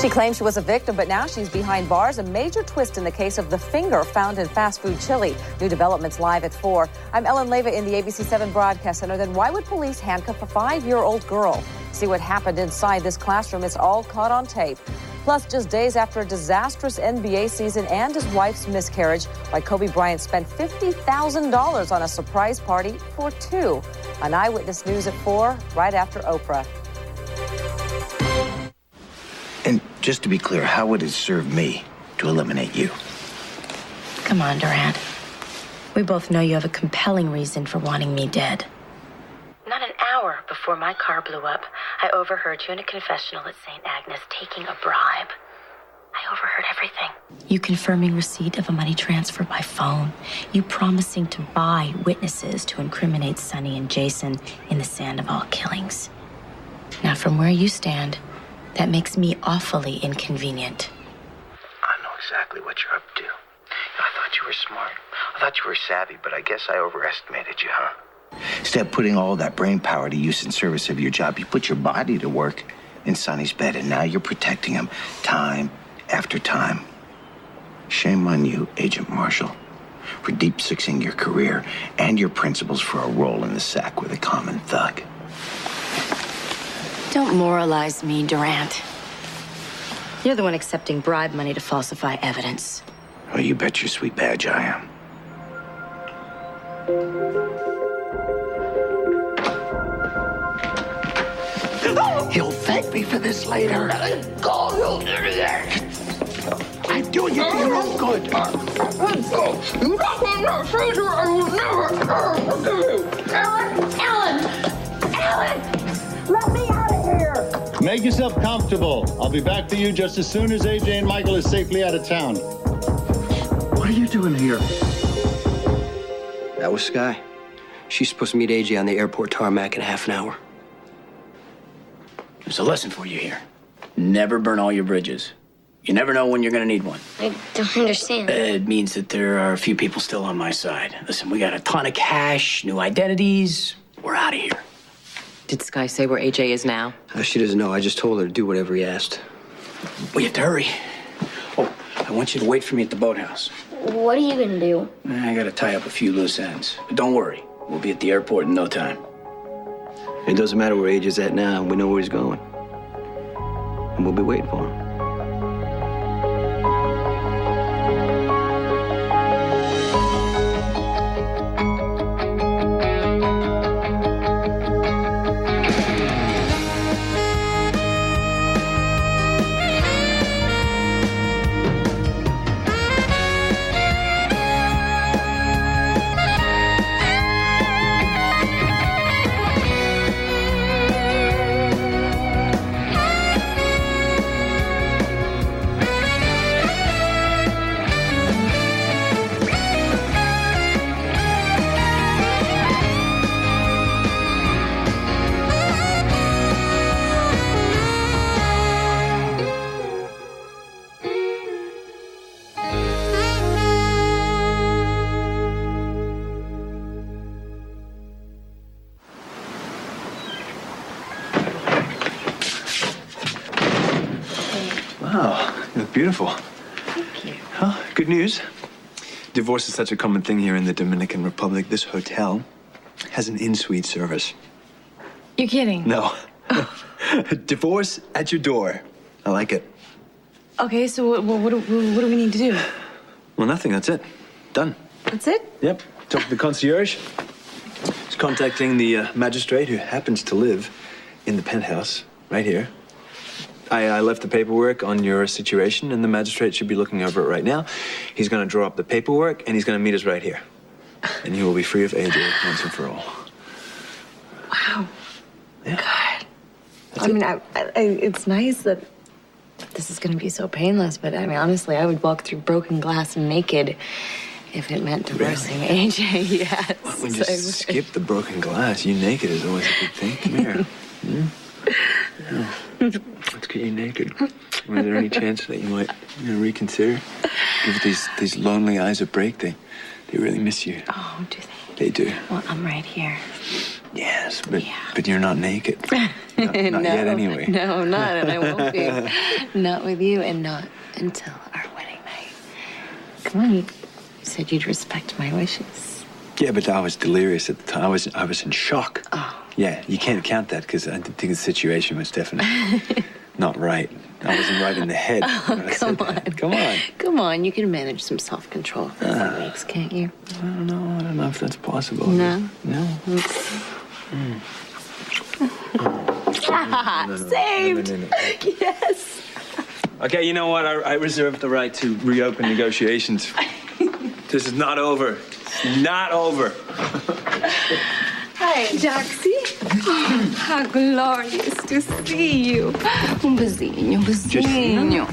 She claims she was a victim, but now she's behind bars. A major twist in the case of the finger found in fast food chili. New developments live at 4. I'm Ellen Leyva in the ABC 7 Broadcast Center. Then why would police handcuff a 5-year-old girl? See what happened inside this classroom. It's all caught on tape. Plus, just days after a disastrous NBA season and his wife's miscarriage, why Kobe Bryant spent $50,000 on a surprise party for 2. On Eyewitness News at 4, right after Oprah. And just to be clear, how would it serve me to eliminate you? Come on, Durant. We both know you have a compelling reason for wanting me dead. Not an hour before my car blew up, I overheard you in a confessional at St. Agnes taking a bribe. I overheard everything. You confirming receipt of a money transfer by phone. You promising to buy witnesses to incriminate Sonny and Jason in the Sandoval killings. Now, from where you stand, that makes me awfully inconvenient. I know exactly what you're up to. I thought you were smart. I thought you were savvy, but I guess I overestimated you, huh? Instead of putting all that brain power to use in service of your job, you put your body to work in Sonny's bed, and now you're protecting him time after time. Shame on you, Agent Marshall, for deep-sixing your career and your principles for a role in the sack with a common thug. Don't moralize me, Durant. You're the one accepting bribe money to falsify evidence. Well, you bet your sweet badge I am. He'll thank me for this later. I'm doing it for your own good. Ellen! Let me out of here! Make yourself comfortable. I'll be back for you just as soon as AJ and Michael is safely out of town. What are you doing here? That was Sky. She's supposed to meet AJ on the airport tarmac in half an hour. There's a lesson for you here. Never burn all your bridges. You never know when you're gonna need one. I don't understand. It means that there are a few people still on my side. Listen, we got a ton of cash, new identities. We're out of here. Did Sky say where AJ is now? She doesn't know. I just told her to do whatever he asked. We have to hurry. Oh, I want you to wait for me at the boathouse. What are you gonna do? I gotta tie up a few loose ends. But don't worry. We'll be at the airport in no time. It doesn't matter where AJ's at now. We know where he's going. And we'll be waiting for him. Wow, you look beautiful. Thank you. Huh? Good news. Divorce is such a common thing here in the Dominican Republic. This hotel has an in-suite service. You're kidding? No. Divorce at your door. I like it. Okay, so what do we need to do? Well, nothing. That's it. Done. That's it? Yep. Talk to the concierge. He's contacting the magistrate who happens to live in the penthouse right here. I left the paperwork on your situation, and the magistrate should be looking over it right now. He's going to draw up the paperwork, and he's going to meet us right here. And you will be free of AJ once and for all. Wow. Yeah. God. I mean, it's nice that this is going to be so painless, but I mean, honestly, I would walk through broken glass naked if it meant divorcing AJ, yes. Why don't we just skip the broken glass? You naked is always a good thing. Come here. Yeah. Let's get you naked. Is there any chance that you might reconsider? Give these lonely eyes a break. They really miss you. Oh, do they? They do. Well, I'm right here. Yes, but you're not naked. Not No, yet, anyway. No, not, and I won't be. Not with you, and not until our wedding night. Come on, you said you'd respect my wishes. Yeah, but I was delirious at the time. I was in shock. Oh. Yeah, you can't count that because I think the situation was definitely not right. I wasn't right in the head. Oh, come on. Come on. Come on, you can manage some self-control for a few weeks, can't you? I don't know if that's possible. No? No. Saved! No. Yes! Okay, you know what? I reserve the right to reopen negotiations. This is not over. It's not over. Hi, Jaxie. How glorious to see you. Un besinho, un besinho.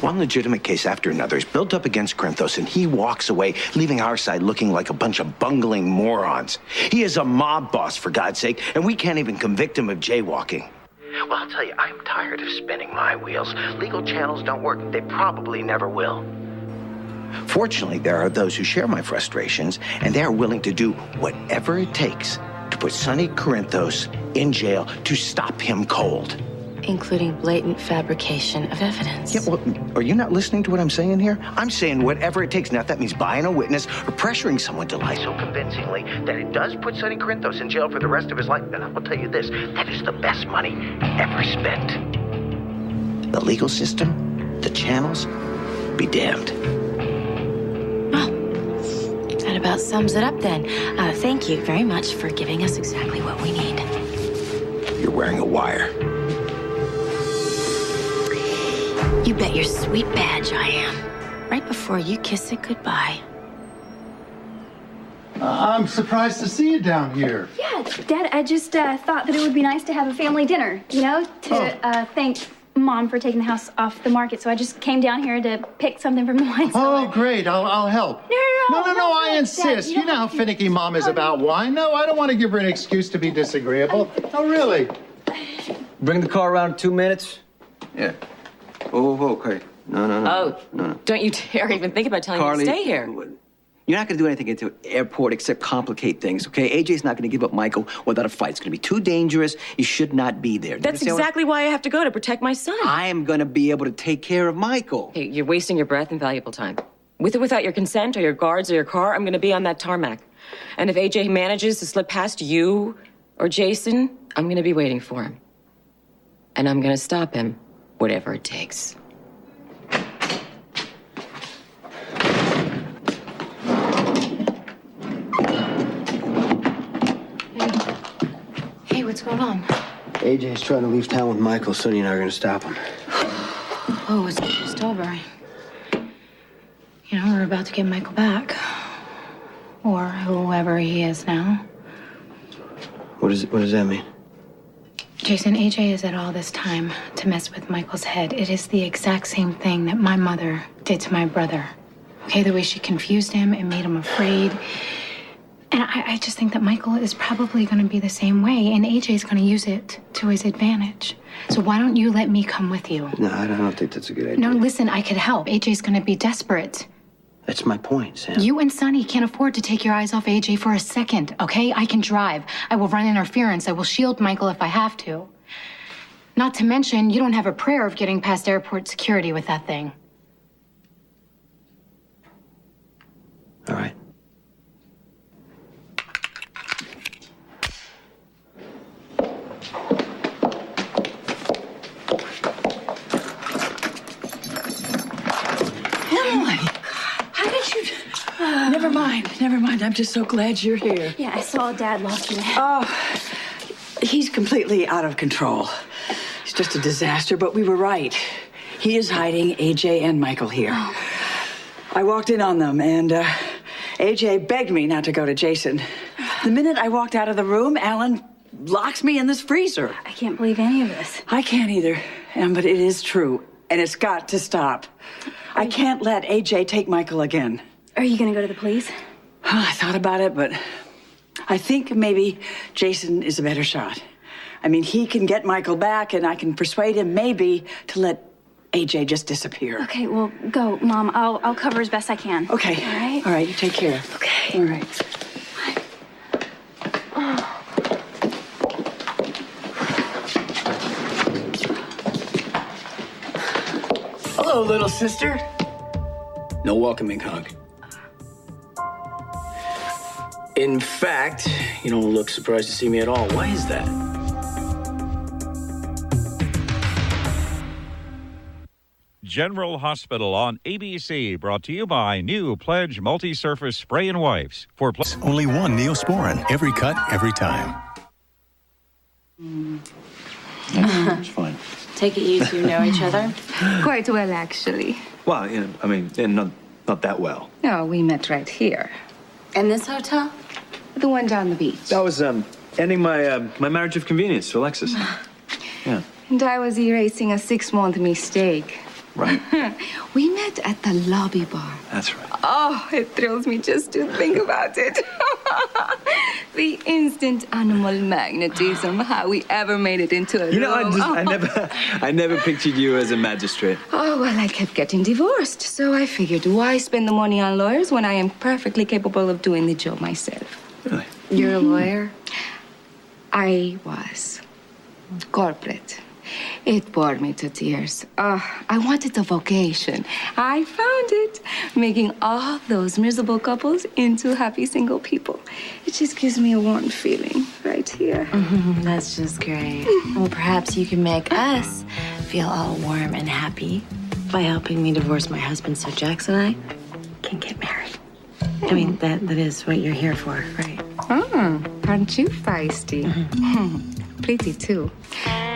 One legitimate case after another is built up against Corinthos, and he walks away, leaving our side looking like a bunch of bungling morons. He is a mob boss, for God's sake, and we can't even convict him of jaywalking. Well, I'll tell you, I'm tired of spinning my wheels. Legal channels don't work. They probably never will. Fortunately, there are those who share my frustrations, and they are willing to do whatever it takes to put Sonny Corinthos in jail to stop him cold. Including blatant fabrication of evidence. Yeah, well, are you not listening to what I'm saying here? I'm saying whatever it takes. Now, if that means buying a witness or pressuring someone to lie so convincingly that it does put Sonny Corinthos in jail for the rest of his life, then I will tell you this, that is the best money ever spent. The legal system, the channels, be damned. Well, that about sums it up then. Thank you very much for giving us exactly what we need. You're wearing a wire. You bet your sweet badge I am. Right before you kiss it goodbye. I'm surprised to see you down here. Yeah, Dad, I just thought that it would be nice to have a family dinner, you know, to thank Mom for taking the house off the market. So I just came down here to pick something from the wine cellar. Oh, great. I'll help. No, I insist. Dad, you know how finicky Mom is about wine. No, I don't want to give her an excuse to be disagreeable. Oh, really? Bring the car around in 2 minutes? Yeah. Whoa, okay. No. Don't you dare even think about telling Carly, me to stay here. You're not going to do anything at the airport except complicate things, okay? AJ's not going to give up Michael without a fight. It's going to be too dangerous. You should not be there. That's exactly why I have to go, to protect my son. I am going to be able to take care of Michael. Hey, you're wasting your breath and valuable time. With or without your consent or your guards or your car, I'm going to be on that tarmac. And if AJ manages to slip past you or Jason, I'm going to be waiting for him. And I'm going to stop him, whatever it takes. Hey, what's going on? AJ's trying to leave town with Michael. Sonny and I are going to stop him. Oh, it's just over. You know, we're about to get Michael back. Or whoever he is now. What does that mean? Jason, AJ is at all this time to mess with Michael's head. It is the exact same thing that my mother did to my brother. Okay, the way she confused him and made him afraid. And I just think that Michael is probably going to be the same way, and AJ's going to use it to his advantage. So why don't you let me come with you? No, I don't think that's a good idea. No, listen, I could help. AJ's going to be desperate. That's my point, Sam. You and Sonny can't afford to take your eyes off AJ for a second, okay? I can drive. I will run interference. I will shield Michael if I have to. Not to mention, you don't have a prayer of getting past airport security with that thing. All right. Never mind. I'm just so glad you're here. Yeah, I saw Dad lost in the head. Oh, he's completely out of control. He's just a disaster, but we were right. He is hiding AJ and Michael here. Oh. I walked in on them, and AJ begged me not to go to Jason. The minute I walked out of the room, Alan locks me in this freezer. I can't believe any of this. I can't either, but it is true, and it's got to stop. I can't let AJ take Michael again. Are you going to go to the police? I thought about it, but I think maybe Jason is a better shot. I mean, he can get Michael back, and I can persuade him maybe to let AJ just disappear. Okay, well, go, Mom. I'll cover as best I can. Okay. All right? All right, you take care. Okay. All right. Hello, little sister. No welcoming hug. In fact, you don't look surprised to see me at all. Why is that? General Hospital on ABC, brought to you by new Pledge Multi-Surface Spray and Wipes. For only one Neosporin, every cut, every time. It's fine. Take it you two know each other? Quite well, actually. Well, yeah, I mean, not that well. No, we met right here. In this hotel? The one down the beach. I was ending my marriage of convenience to Alexis. Yeah. And I was erasing a 6-month mistake. Right. We met at the lobby bar. That's right. Oh, it thrills me just to think about it. The instant animal magnetism, how we ever made it into a room. I never pictured you as a magistrate. Oh, well, I kept getting divorced, so I figured, why spend the money on lawyers when I am perfectly capable of doing the job myself? Really? You're a lawyer? I was. Corporate. It bored me to tears. I wanted a vocation. I found it, making all those miserable couples into happy single people. It just gives me a warm feeling right here. That's just great. Well, perhaps you can make us feel all warm and happy by helping me divorce my husband so Jax and I can get married. I mean, that is what you're here for, right? Aren't you feisty? Pretty, too.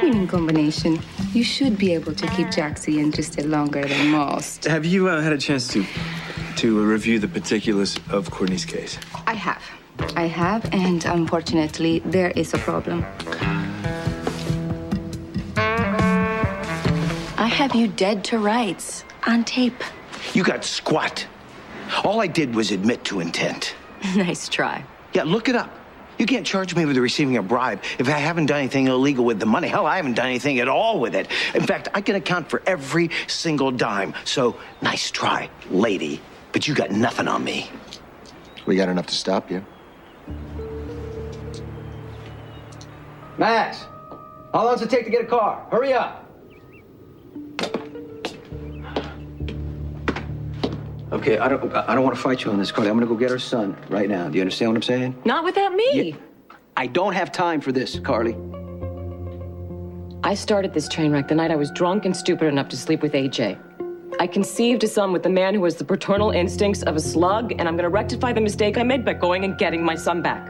Winning combination. You should be able to keep Jaxie interested longer than most. Have you had a chance to review the particulars of Courtney's case? I have, and unfortunately, there is a problem. I have you dead to rights on tape. You got squat. All I did was admit to intent. Nice try. Yeah, look it up. You can't charge me with receiving a bribe if I haven't done anything illegal with the money. Hell, I haven't done anything at all with it. In fact, I can account for every single dime. So, nice try, lady. But you got nothing on me. We got enough to stop you. Max, how long does it take to get a car? Hurry up. Okay, I don't want to fight you on this, Carly. I'm going to go get her son right now. Do you understand what I'm saying? Not without me. Yeah. I don't have time for this, Carly. I started this train wreck the night I was drunk and stupid enough to sleep with AJ. I conceived a son with the man who has the paternal instincts of a slug, and I'm going to rectify the mistake I made by going and getting my son back.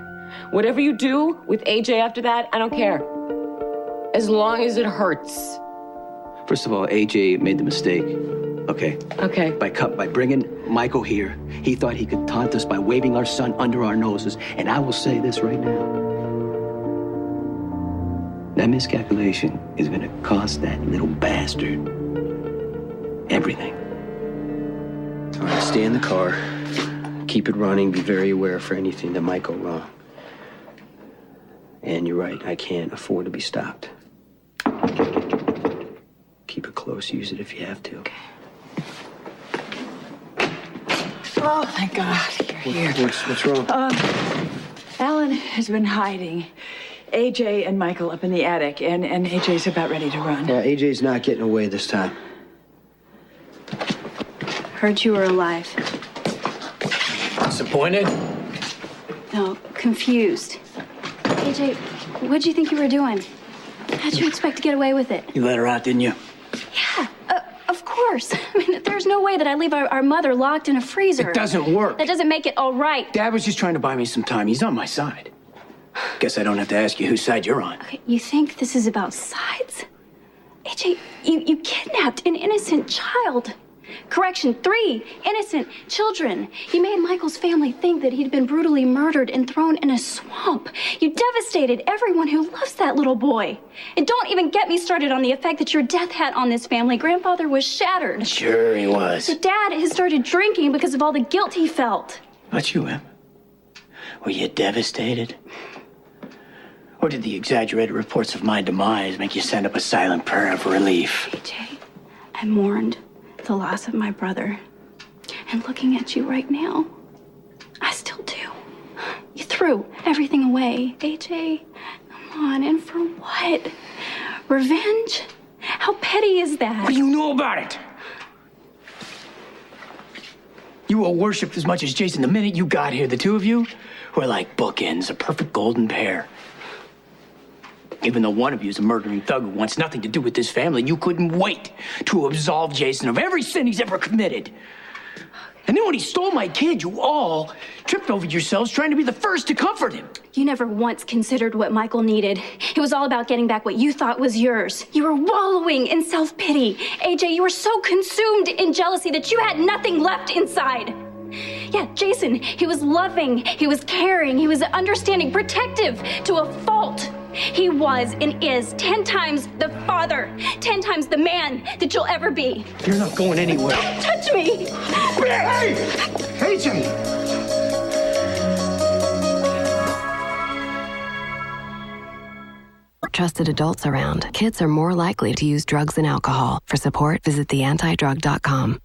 Whatever you do with AJ after that, I don't care. As long as it hurts. First of all, AJ made the mistake. Okay. Okay. By bringing Michael here, he thought he could taunt us by waving our son under our noses. And I will say this right now. That miscalculation is going to cost that little bastard everything. All right, stay in the car. Keep it running. Be very aware for anything that might go wrong. And you're right, I can't afford to be stopped. Keep it close. Use it if you have to. Okay. Oh, thank God, you're here. What's wrong? Alan has been hiding AJ and Michael up in the attic, and AJ's about ready to run. Yeah, AJ's not getting away this time. Heard you were alive. Disappointed? No, confused. AJ, what'd you think you were doing? How'd you expect to get away with it? You let her out, didn't you? Yeah, of course. I mean, there's no way that I leave our mother locked in a freezer. It doesn't work. That doesn't make it all right. Dad was just trying to buy me some time. He's on my side. Guess I don't have to ask you whose side you're on. Okay, you think this is about sides? AJ, you kidnapped an innocent child. Correction, 3 innocent children. You made Michael's family think that he'd been brutally murdered and thrown in a swamp. You devastated everyone who loves that little boy. And don't even get me started on the effect that your death had on this family. Grandfather was shattered. Sure he was. Your dad has started drinking because of all the guilt he felt. Not you, Em. Were you devastated? Or did the exaggerated reports of my demise make you send up a silent prayer of relief? AJ, I mourned the loss of my brother. And looking at you right now, I still do. You threw everything away. AJ, come on, and for what? Revenge? How petty is that? What do you know about it? You were worshipped as much as Jason. The minute you got here, the two of you were like bookends, a perfect golden pair. Even though one of you is a murdering thug who wants nothing to do with this family, you couldn't wait to absolve Jason of every sin he's ever committed. And then when he stole my kid, you all tripped over yourselves trying to be the first to comfort him. You never once considered what Michael needed. It was all about getting back what you thought was yours. You were wallowing in self-pity. AJ, you were so consumed in jealousy that you had nothing left inside. Yeah, Jason, he was loving, he was caring, he was understanding, protective to a fault. He was and is 10 times the father, 10 times the man that you'll ever be. You're not going anywhere. Don't touch me! Hey! AJ! Trusted adults around, kids are more likely to use drugs and alcohol. For support, visit theantidrug.com.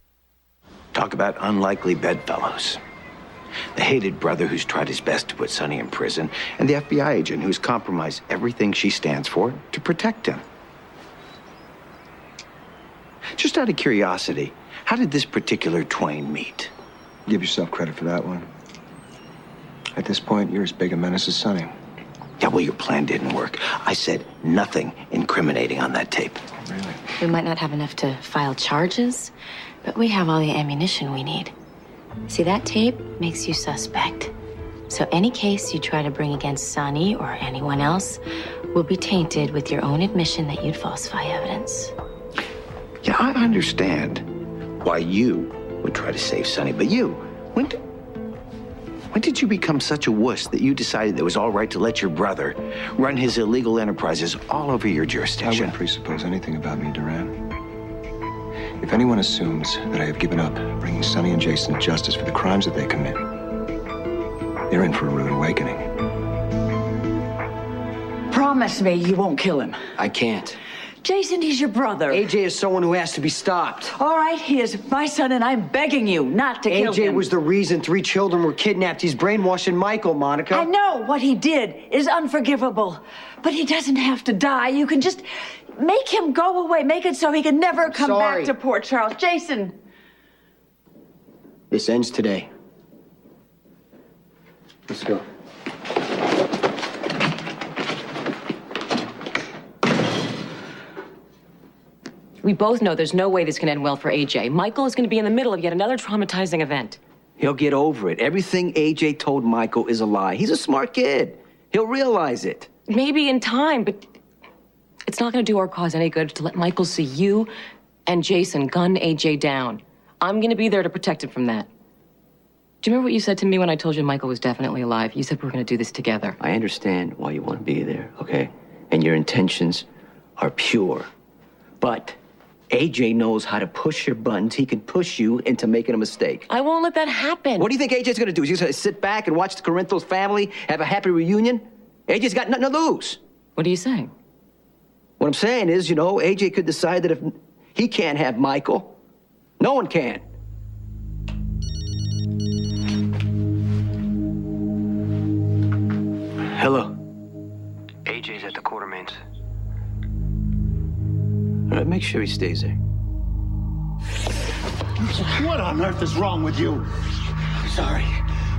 Talk about unlikely bedfellows. The hated brother who's tried his best to put Sonny in prison, and the FBI agent who's compromised everything she stands for to protect him. Just out of curiosity, how did this particular twain meet? Give yourself credit for that one. At this point, you're as big a menace as Sonny. Yeah, well, your plan didn't work. I said nothing incriminating on that tape. Really? We might not have enough to file charges, but we have all the ammunition we need. See, that tape makes you suspect. So any case you try to bring against Sonny or anyone else will be tainted with your own admission that you'd falsify evidence. Yeah, I understand why you would try to save Sonny, but you, when did you become such a wuss that you decided it was all right to let your brother run his illegal enterprises all over your jurisdiction? I wouldn't presuppose anything about me, Duran. If anyone assumes that I have given up bringing Sonny and Jason to justice for the crimes that they commit, they're in for a rude awakening. Promise me you won't kill him. I can't. Jason, he's your brother. AJ is someone who has to be stopped. All right, he is my son, and I'm begging you not to kill him. AJ was the reason 3 children were kidnapped. He's brainwashing Michael, Monica. I know what he did is unforgivable, but he doesn't have to die. You can just make him go away. Make it so he can never come back to Port Charles. Jason. This ends today. Let's go. We both know there's no way this can end well for AJ. Michael is going to be in the middle of yet another traumatizing event. He'll get over it. Everything AJ told Michael is a lie. He's a smart kid. He'll realize it. Maybe in time, but it's not going to do our cause any good to let Michael see you and Jason gun AJ down. I'm going to be there to protect him from that. Do you remember what you said to me when I told you Michael was definitely alive? You said we were going to do this together. I understand why you want to be there, okay? And your intentions are pure. But AJ knows how to push your buttons. He can push you into making a mistake. I won't let that happen. What do you think AJ's going to do? Is he going to sit back and watch the Corinthos family have a happy reunion? AJ's got nothing to lose. What are you saying? What I'm saying is, you know, AJ could decide that if he can't have Michael, no one can. Hello. AJ's at the Quartermains. All right, make sure he stays there. What on earth is wrong with you? Sorry.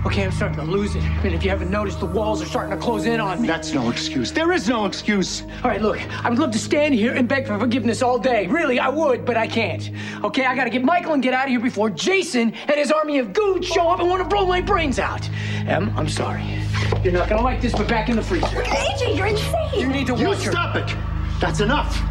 Okay, I'm starting to lose it. And if you haven't noticed, the walls are starting to close in on me. That's no excuse. There is no excuse. All right, look, I would love to stand here and beg for forgiveness all day. Really, I would, but I can't. Okay, I gotta get Michael and get out of here before Jason and his army of goons show up and want to blow my brains out. Em, I'm sorry. You're not gonna like this, but back in the freezer. AJ, you're insane. You need to watch her. Stop it. That's enough.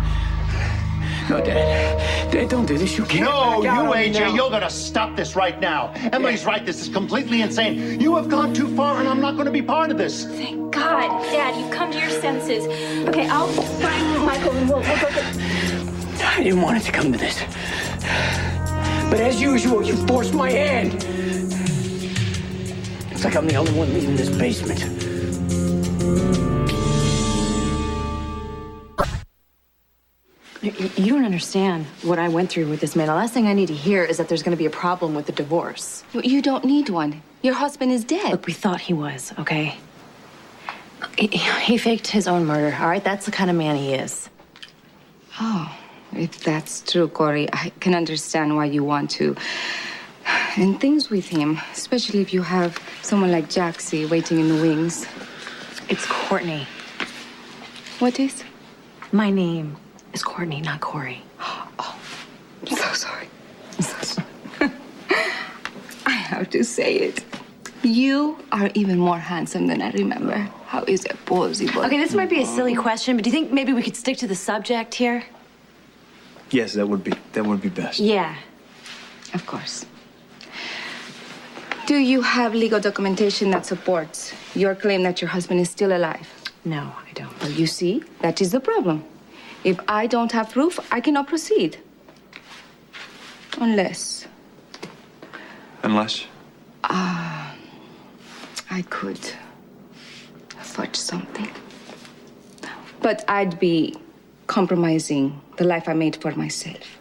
No, Dad. Dad, don't do this. You can't. No, you, AJ, you're gonna stop this right now. Emily's right. This is completely insane. You have gone too far, and I'm not gonna be part of this. Thank God, Dad, you've come to your senses. Okay, I'll find Michael and we'll go get... I didn't want it to come to this. But as usual, you forced my hand. It's like I'm the only one leaving this basement. You don't understand what I went through with this man. The last thing I need to hear is that there's going to be a problem with the divorce. You don't need one. Your husband is dead. Look, we thought he was, okay? He faked his own murder, all right? That's the kind of man he is. Oh, if that's true, Corey, I can understand why you want to end things with him, especially if you have someone like Jaxie waiting in the wings. It's Courtney. What is? My name is Courtney, not Corey. Oh, I'm so sorry. I'm so sorry. I have to say it. You are even more handsome than I remember. How is it possible? Okay, this might be a silly question, but do you think maybe we could stick to the subject here? Yes, that would be best. Yeah. Of course. Do you have legal documentation that supports your claim that your husband is still alive? No, I don't. Well, you see, that is the problem. If I don't have proof, I cannot proceed. Unless... Unless? I could fudge something. But I'd be compromising the life I made for myself.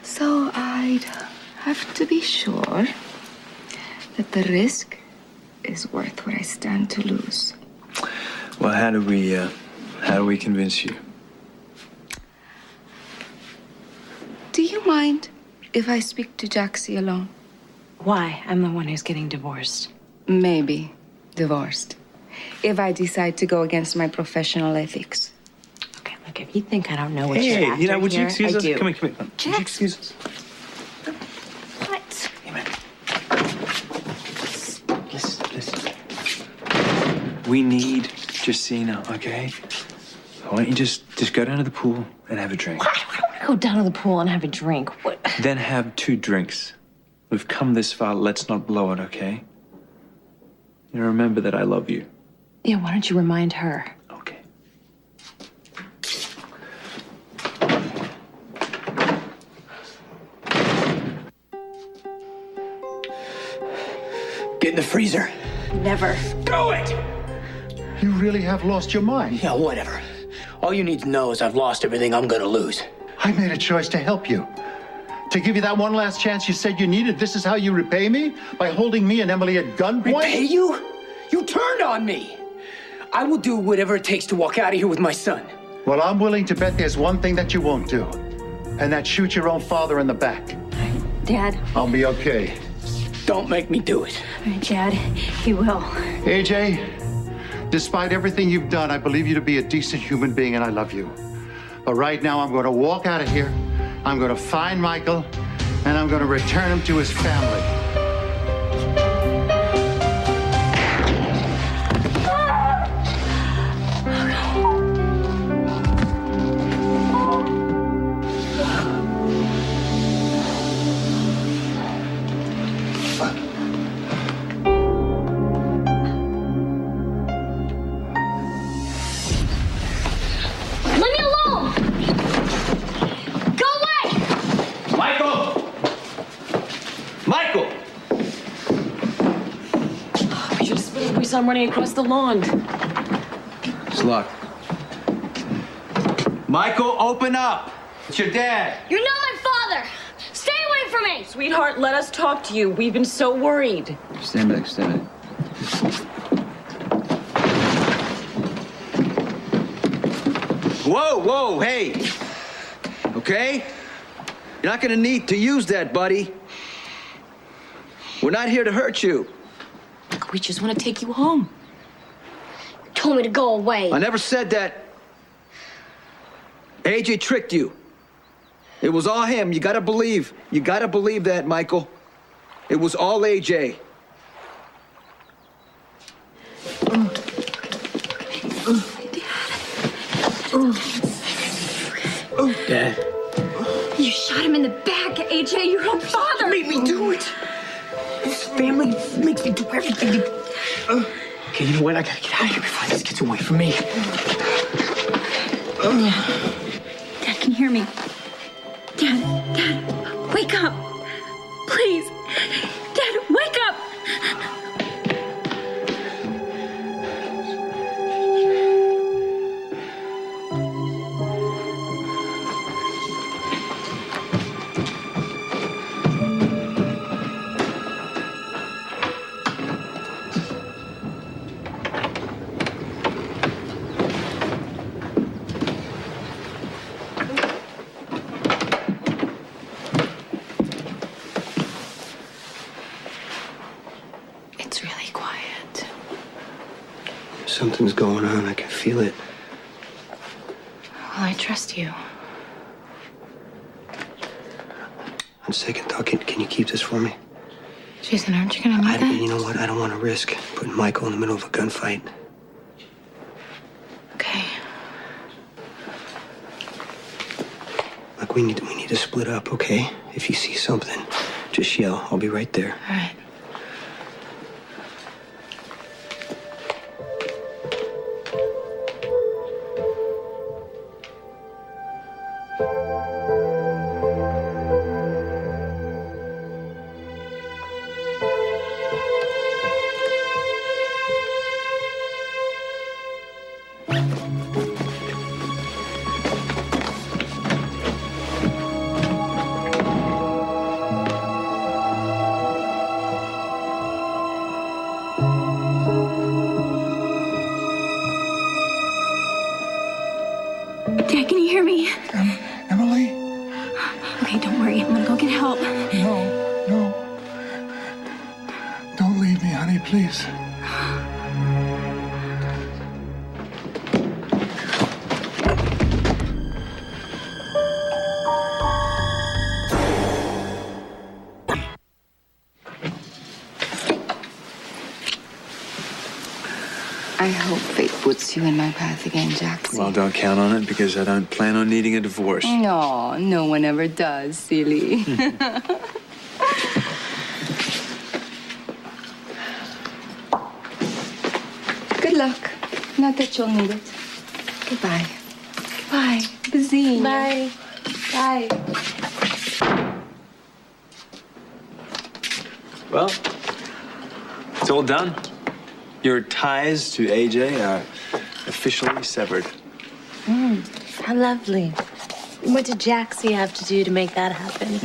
So I'd have to be sure that the risk is worth what I stand to lose. Well, how do we convince you? Do you mind if I speak to Jaxie alone? Why? I'm the one who's getting divorced. Maybe divorced. If I decide to go against my professional ethics. Okay, look, if you think I don't know what you're after Hey, would you here, excuse I us? do. Come here. Would you excuse us? What? Listen. We need Justina, okay? Why don't you just go down to the pool and have a drink? I don't want to go down to the pool and have a drink. What? Then have 2 drinks. We've come this far, let's not blow it, okay? You remember that I love you. Yeah, why don't you remind her? Okay. Get in the freezer. Never. Do it! You really have lost your mind. Yeah, whatever. All you need to know is I've lost everything I'm gonna lose. I made a choice to help you. To give you that one last chance you said you needed. This is how you repay me? By holding me and Emily at gunpoint? Repay you? You turned on me. I will do whatever it takes to walk out of here with my son. Well, I'm willing to bet there's one thing that you won't do. And that's shoot your own father in the back. Dad. I'll be okay. Don't make me do it. All right, Dad, he will. AJ, despite everything you've done, I believe you to be a decent human being and I love you. But right now, I'm going to walk out of here. I'm going to find Michael, and I'm going to return him to his family. I'm running across the lawn. It's locked. Michael, open up. It's your dad. You're not my father. Stay away from me. Sweetheart, let us talk to you. We've been so worried. Stand back. Whoa, hey. Okay? You're not gonna need to use that, buddy. We're not here to hurt you. We just want to take you home. You told me to go away. I never said that. AJ tricked you. It was all him. You gotta believe that, Michael. It was all AJ. Dad. You shot him in the back, AJ, your own father. Made me do it. This family makes me do everything. Okay, you know what? I gotta get out of here before this gets away from me. Dad, can you hear me? Dad, wake up. Please. Dad, wake up. Something's going on. I can feel it. Well, I trust you. On second thought, can you keep this for me? Jason, aren't you gonna need that? You know what? I don't want to risk putting Michael in the middle of a gunfight. Okay. Look, we need to split up, okay? If you see something, just yell. I'll be right there. All right. Dad, can you hear me? Emily? Okay, don't worry. I'm gonna go get help. No. Don't leave me, honey, please. I hope fate puts you in my path again, Jackson. Well, don't count on it because I don't plan on needing a divorce. No, no one ever does, silly. Good luck. Not that you'll need it. Goodbye. Goodbye. Busy. Bye. Bye. Well, it's all done. Your ties to AJ are officially severed. How lovely. What did Jaxie have to do to make that happen?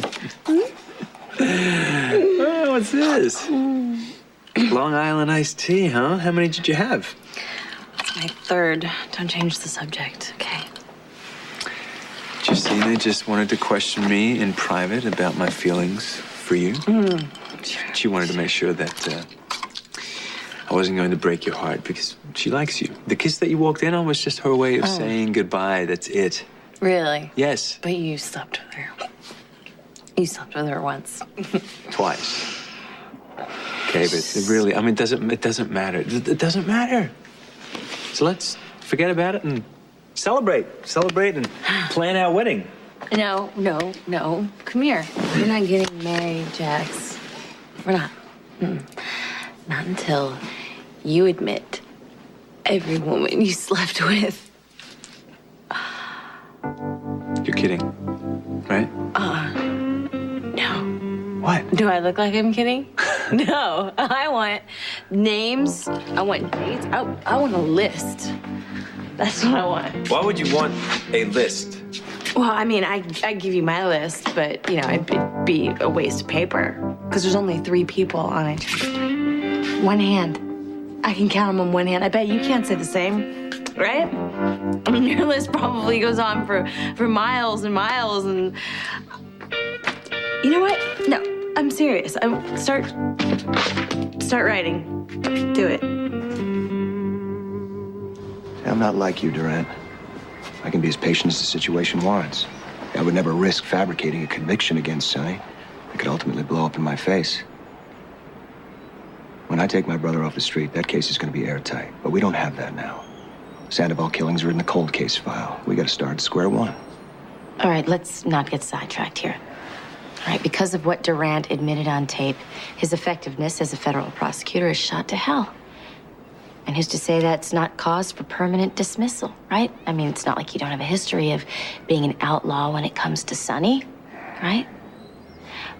Oh, what's this? Long Island iced tea, huh? How many did you have? It's my third. Don't change the subject, okay? Justina just wanted to question me in private about my feelings for you. She wanted to make sure that I wasn't going to break your heart because she likes you. The kiss that you walked in on was just her way of saying goodbye. That's it. Really? Yes. But you slept with her. You slept with her once. Twice. Okay, but it really, I mean, it doesn't matter. It doesn't matter. So let's forget about it and celebrate and plan our wedding. No. Come here. We're not getting married, Jax. We're not. Not until you admit every woman you slept with. You're kidding, right? No. What? Do I look like I'm kidding? No. I want names. I want dates. I want a list. That's what I want. Why would you want a list? Well, I mean, I give you my list, but, you know, it'd be a waste of paper. Because there's only 3 people on it. One hand. I can count them on one hand. I bet you can't say the same, right? I mean, your list probably goes on for miles and miles and... You know what? No, I'm serious. Start writing. Do it. I'm not like you, Durant. I can be as patient as the situation warrants. I would never risk fabricating a conviction against Sonny. It could ultimately blow up in my face. When I take my brother off the street, that case is going to be airtight. But we don't have that now. Sandoval killings are in the cold case file. We got to start at square one. All right, let's not get sidetracked here. All right, because of what Durant admitted on tape, his effectiveness as a federal prosecutor is shot to hell. And who's to say that's not cause for permanent dismissal, right? I mean, it's not like you don't have a history of being an outlaw when it comes to Sonny, right?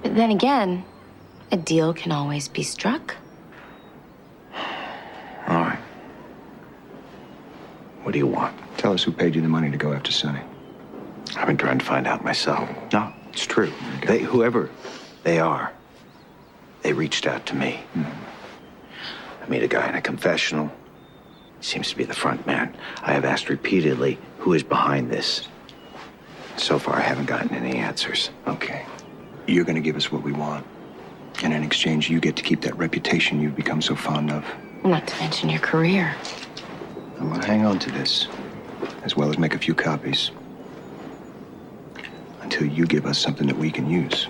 But then again, a deal can always be struck. All right. What do you want? Tell us who paid you the money to go after Sonny. I've been trying to find out myself. No, it's true. They, whoever they are, they reached out to me. I meet a guy in a confessional. He seems to be the front man. I have asked repeatedly who is behind this. So far, I haven't gotten any answers. Okay. You're going to give us what we want. And in exchange, you get to keep that reputation you've become so fond of. Not to mention your career. I'm gonna hang on to this, as well as make a few copies, until you give us something that we can use.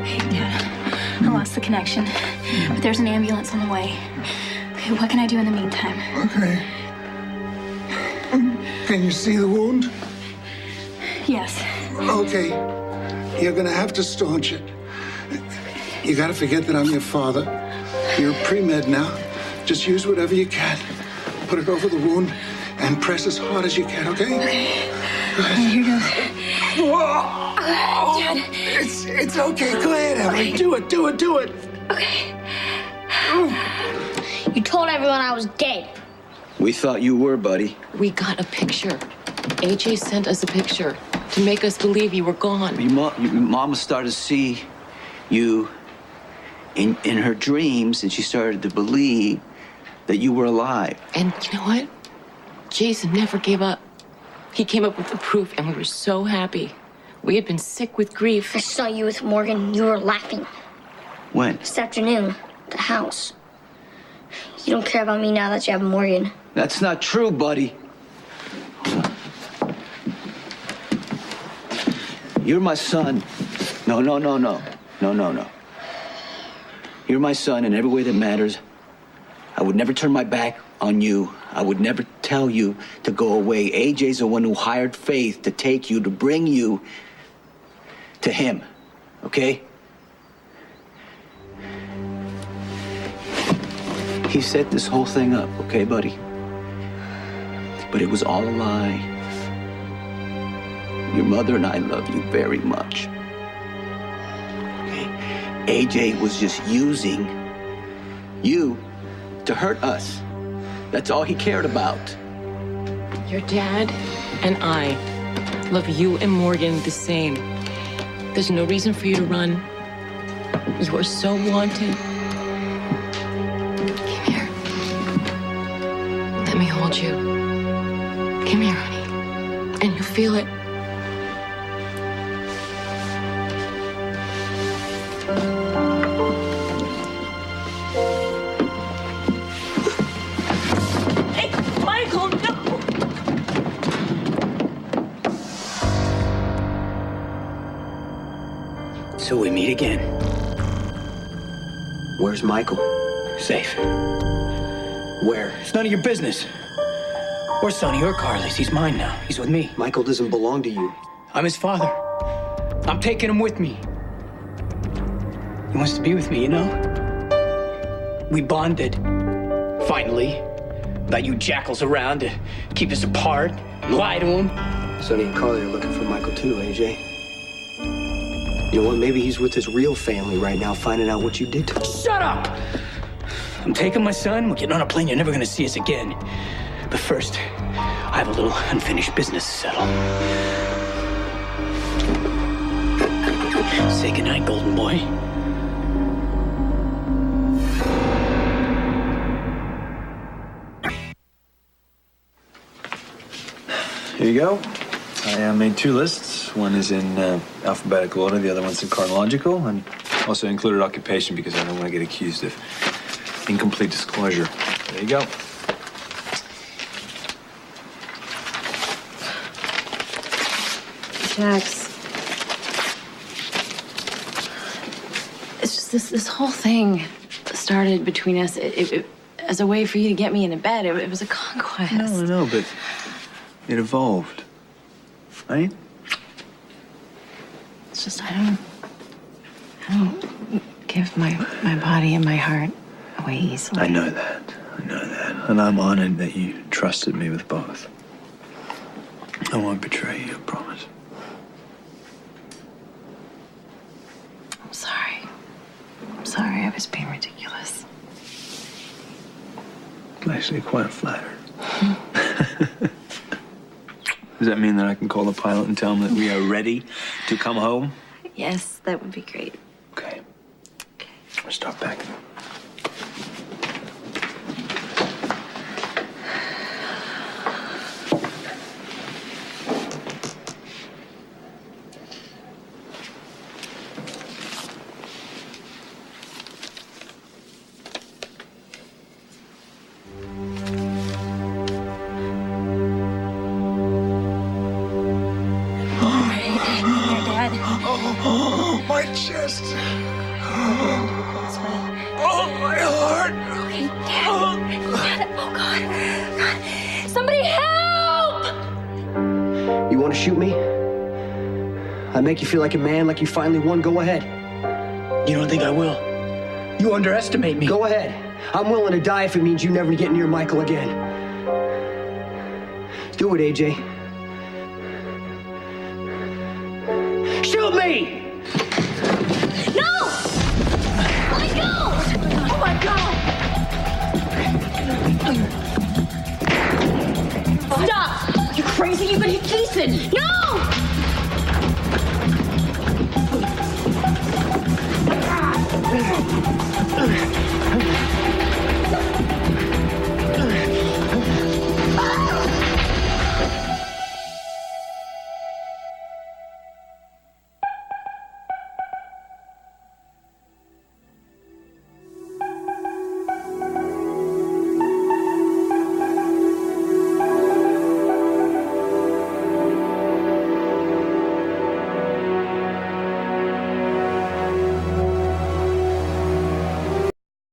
Hey, Dad, I lost the connection, but there's an ambulance on the way. Okay, what can I do in the meantime? Okay. Can you see the wound? Yes. Okay. You're gonna have to staunch it. You gotta forget that I'm your father. You're pre-med now. Just use whatever you can. Put it over the wound and press as hard as you can, okay? Okay. Good. Here goes. Whoa! Dad. It's okay. Go ahead, Emily. Do it. Okay. You told everyone I was dead. We thought you were, buddy. We got a picture. AJ sent us a picture to make us believe you were gone. Your mama started to see you in her dreams, and she started to believe that you were alive. And you know what? Jason never gave up. He came up with the proof, and we were so happy. We had been sick with grief. I saw you with Morgan. You were laughing. When? This afternoon, at the house. You don't care about me now that you have Morgan. That's not true, buddy. You're my son. No. You're my son in every way that matters. I would never turn my back on you. I would never tell you to go away. AJ's the one who hired Faith to take you, to bring you to him, okay? He set this whole thing up, okay, buddy? But it was all a lie. Your mother and I love you very much. Okay? AJ was just using you to hurt us. That's all he cared about. Your dad and I love you and Morgan the same. There's no reason for you to run. You are so wanted. Come here. Let me hold you. Come here, honey. And you'll feel it. Hey, Michael, no! So we meet again. Where's Michael? Safe. Where? It's none of your business. Or Sonny or Carly's. He's mine now. He's with me. Michael doesn't belong to you. I'm his father. I'm taking him with me. He wants to be with me, you know? We bonded. Finally. Without you jackals around to keep us apart, lie to him. Sonny and Carly are looking for Michael too, AJ. You know what? Maybe he's with his real family right now, finding out what you did to him. Shut up! I'm taking my son. We're getting on a plane. You're never gonna see us again. But first, I have a little unfinished business to settle. Say goodnight, golden boy. Here you go. I made 2 lists. One is in alphabetical order, the other one's in chronological, and also included occupation because I don't want to get accused of incomplete disclosure. There you go. Jax. It's just this whole thing started between us it, as a way for you to get me into bed. It was a conquest. No, but it evolved, right? It's just I don't give my body and my heart away easily. I know that. And I'm honored that you trusted me with both. I won't betray you, I promise. I'm sorry I was being ridiculous. I'm actually quite flattered. Does that mean that I can call the pilot and tell him that we are ready to come home? Yes, that would be great. Okay. I'll start packing. shoot me? I make you feel like a man, like you finally won. Go ahead. You don't think I will? You underestimate me. Go ahead. I'm willing to die if it means you never get near Michael again. Do it, AJ. Shoot me! No! Let go! Oh my God! Stop! You crazy? You're gonna hit Jason!